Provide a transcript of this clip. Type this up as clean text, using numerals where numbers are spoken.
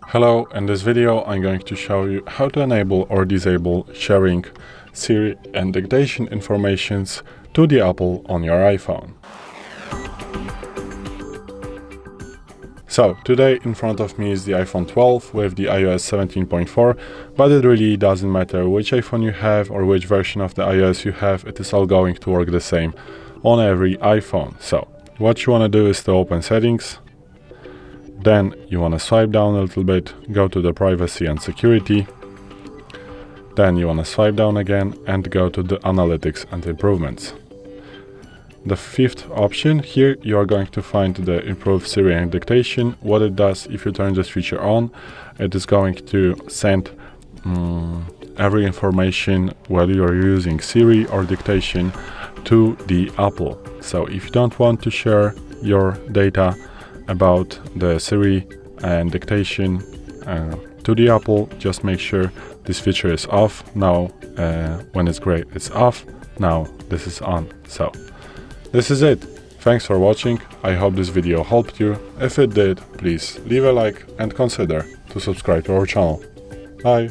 Hello, in this video I'm going to show you how to enable or disable sharing Siri and Dictation informations to the Apple on your iPhone. So today in front of me is the iPhone 12 with the iOS 17.4, but it really doesn't matter which iPhone you have or which version of the iOS you have, it is all going to work the same on every iPhone. So what you want to do is to open settings. Then you want to swipe down a little bit, go to the privacy and security. Then you want to swipe down again and go to the analytics and improvements. The fifth option here, you are going to find the improved Siri and Dictation. What it does, if you turn this feature on, it is going to send every information, whether you're using Siri or Dictation, to the Apple. So if you don't want to share your data about the Siri and Dictation to the Apple, just make sure this feature is off. Now when it's gray, it's off. Now this is on. So this is it. Thanks for watching. I hope this video helped you. If it did, please leave a like and consider to subscribe to our channel. Bye.